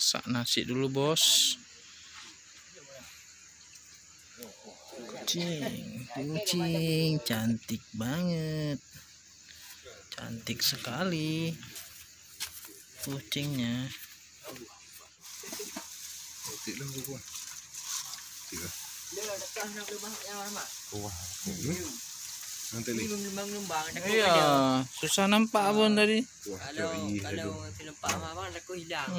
Masak nasi dulu, bos. Kucing cantik banget, cantik sekali kucingnya. Iya, susah nampak abon tadi. Kalau nampak abang aku hilang.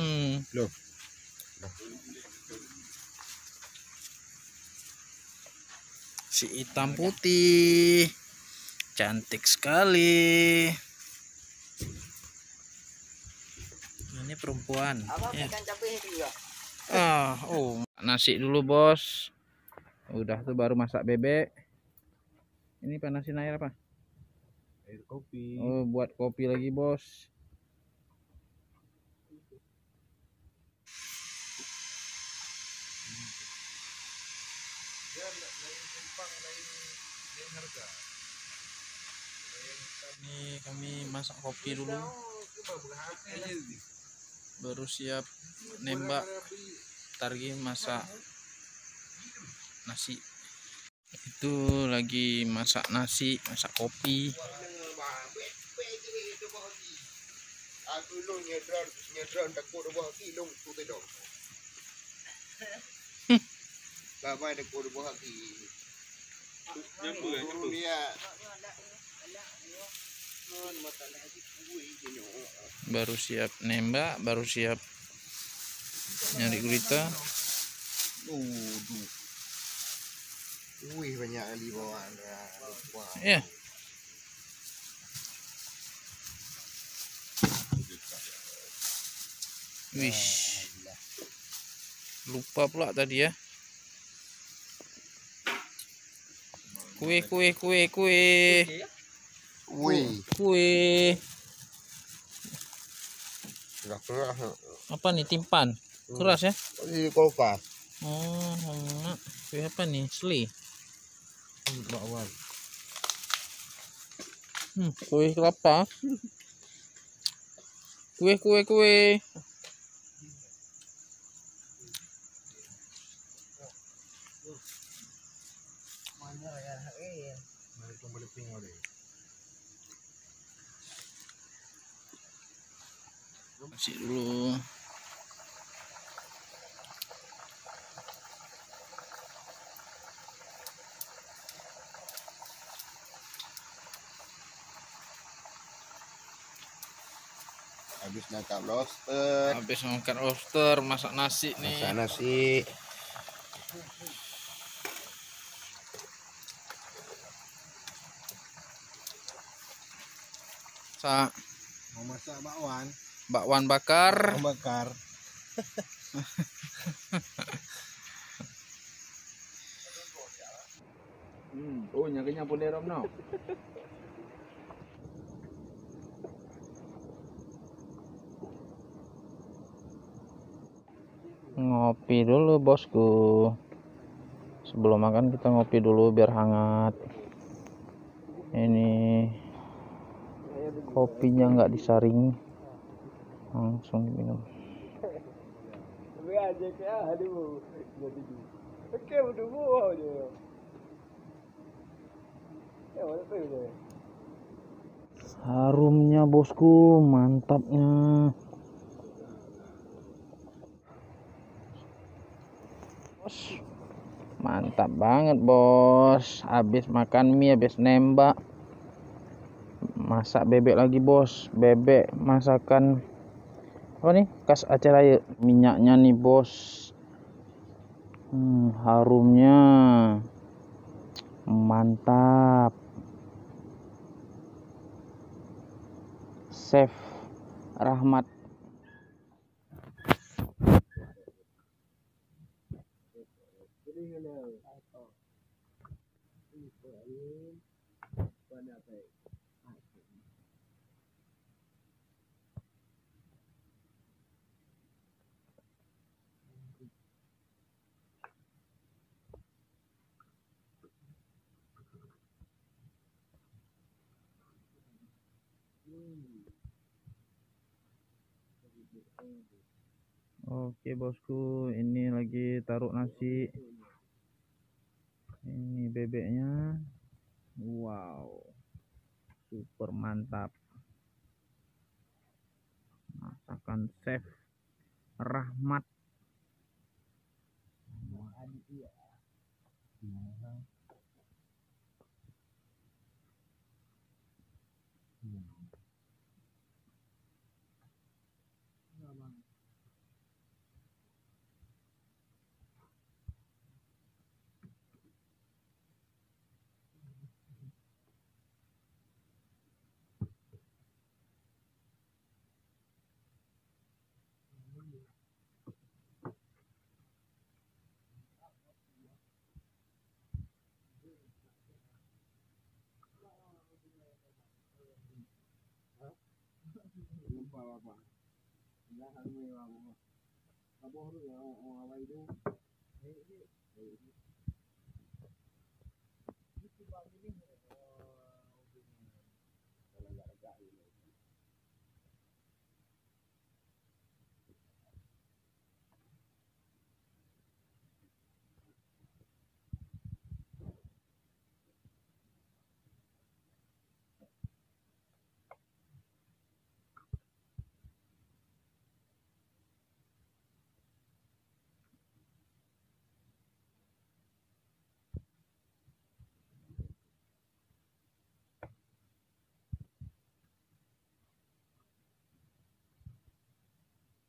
Si hitam putih cantik sekali. Ini perempuan. Ya. Nasi dulu, bos. Udah tuh baru masak bebek. Ini panasin air apa? Air kopi. Oh, buat kopi lagi, bos. Ini kami masak kopi dulu. Baru siap nembak. Targi masak nasi. Itu lagi masak nasi, masak kopi. Baru siap nembak, baru siap nyari gurita. Wih, banyak kali bawaan. Ya. Wih. Lupa pula tadi ya. Kue. Kue. Keras. Apa nih, timpan? Keras ya? Di kulkas. Oh, enak. Kue apa nih? Sli. Bakwan. Kue kelapa. Kue. Kasih dulu. Habis nangkap lobster. Habis ngangkat lobster, masak nasi nih. Masak nasi. Mau masak bakwan. Bakwan bakar. Oh, nyakanya pun derom no. Ngopi dulu, bosku. Sebelum makan kita ngopi dulu biar hangat. Ini kopinya nggak disaring, langsung diminum. Harumnya, bosku, mantapnya. Mantap banget, bos. Habis makan mie, habis nembak, masak bebek lagi, bos. Bebek masakan apa nih, khas Aceh Raya. Minyaknya nih, bos. Harumnya mantap. Chef Rahmat. Oke bosku, ini lagi taruh nasi. Ini bebeknya. Wow, super mantap. Masakan Chef Rahmat.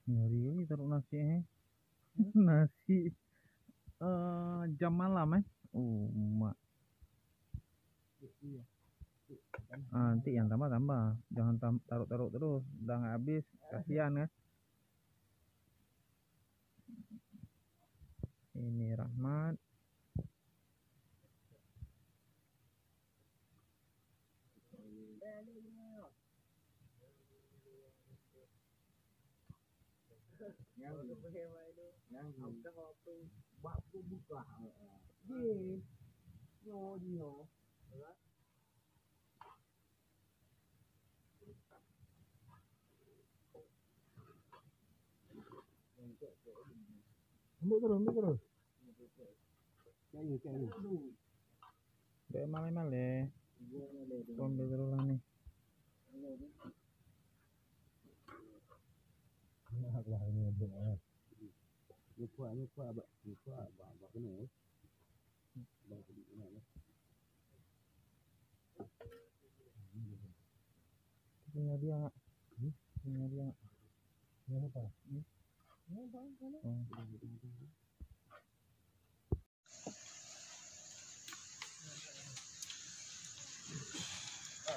Ngeri taruh nasi nasi jam malam mak. Nanti yang tambah jangan taruh terus, udah nggak habis, kasihan kan. Ini Rahmat. Ambil terus. Kayu. Udah male-male. Ambil terus lah nih. Wah ini benar. Lupa apa kena. Punya dia nggak? Punya dia nggak? Ya apa?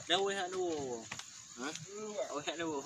Dah weh aduh. Hah? Weh aduh.